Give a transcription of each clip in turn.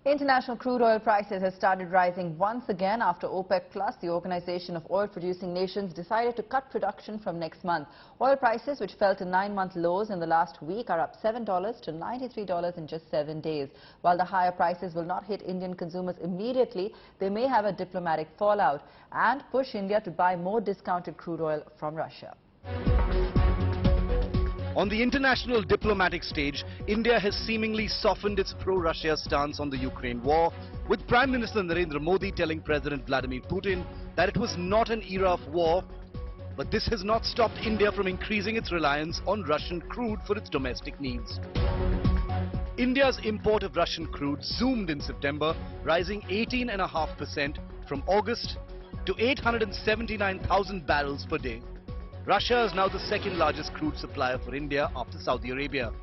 International crude oil prices have started rising once again after OPEC Plus, the Organization of Oil-Producing Nations, decided to cut production from next month. Oil prices, which fell to 9-month lows in the last week, are up $7 to $93 in just 7 days. While the higher prices will not hit Indian consumers immediately, they may have a diplomatic fallout and push India to buy more discounted crude oil from Russia. On the international diplomatic stage, India has seemingly softened its pro-Russia stance on the Ukraine war, with Prime Minister Narendra Modi telling President Vladimir Putin that it was not an era of war. But this has not stopped India from increasing its reliance on Russian crude for its domestic needs. India's import of Russian crude zoomed in September, rising 18.5% from August to 879,000 barrels per day. Russia is now the second largest crude supplier for India after Saudi Arabia.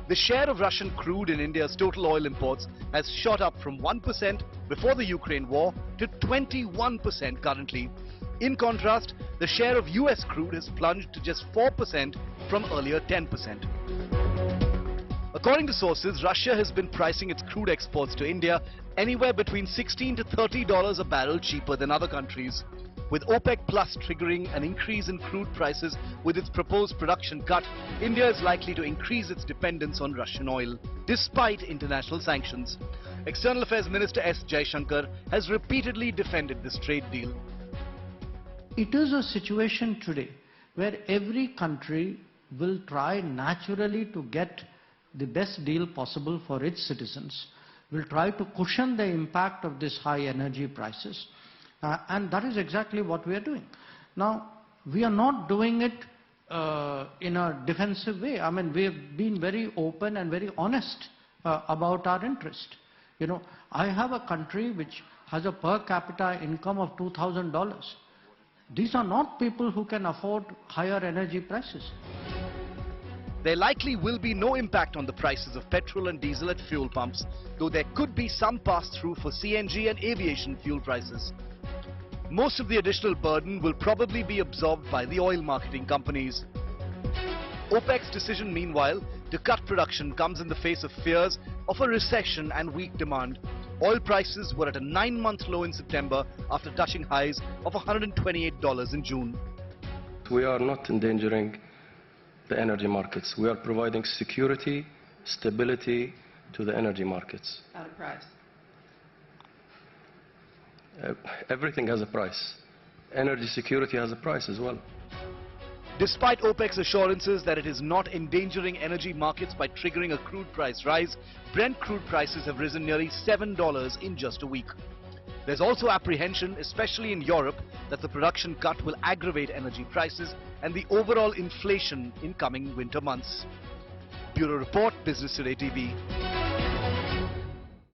The share of Russian crude in India's total oil imports has shot up from 1% before the Ukraine war to 21% currently. In contrast, the share of US crude has plunged to just 4% from earlier 10%. According to sources, Russia has been pricing its crude exports to India anywhere between $16 to $30 a barrel cheaper than other countries. With OPEC Plus triggering an increase in crude prices with its proposed production cut, India is likely to increase its dependence on Russian oil, despite international sanctions. External Affairs Minister S. Jaishankar has repeatedly defended this trade deal. It is a situation today where every country will try naturally to get the best deal possible for its citizens, will try to cushion the impact of this high energy prices. And that is exactly what we are doing. Now, we are not doing it in a defensive way. I mean, we have been very open and very honest about our interest. You know, I have a country which has a per capita income of $2,000. These are not people who can afford higher energy prices. There likely will be no impact on the prices of petrol and diesel at fuel pumps, though there could be some pass-through for CNG and aviation fuel prices. Most of the additional burden will probably be absorbed by the oil marketing companies. OPEC's decision, meanwhile, to cut production comes in the face of fears of a recession and weak demand. Oil prices were at a 9-month low in September after touching highs of $128 in June. We are not endangering the energy markets. We are providing security, stability to the energy markets. At a price. Everything has a price. Energy security has a price as well. Despite OPEC's assurances that it is not endangering energy markets by triggering a crude price rise, Brent crude prices have risen nearly $7 in just a week. There's also apprehension, especially in Europe, that the production cut will aggravate energy prices and the overall inflation in coming winter months. Bureau Report, Business Today TV.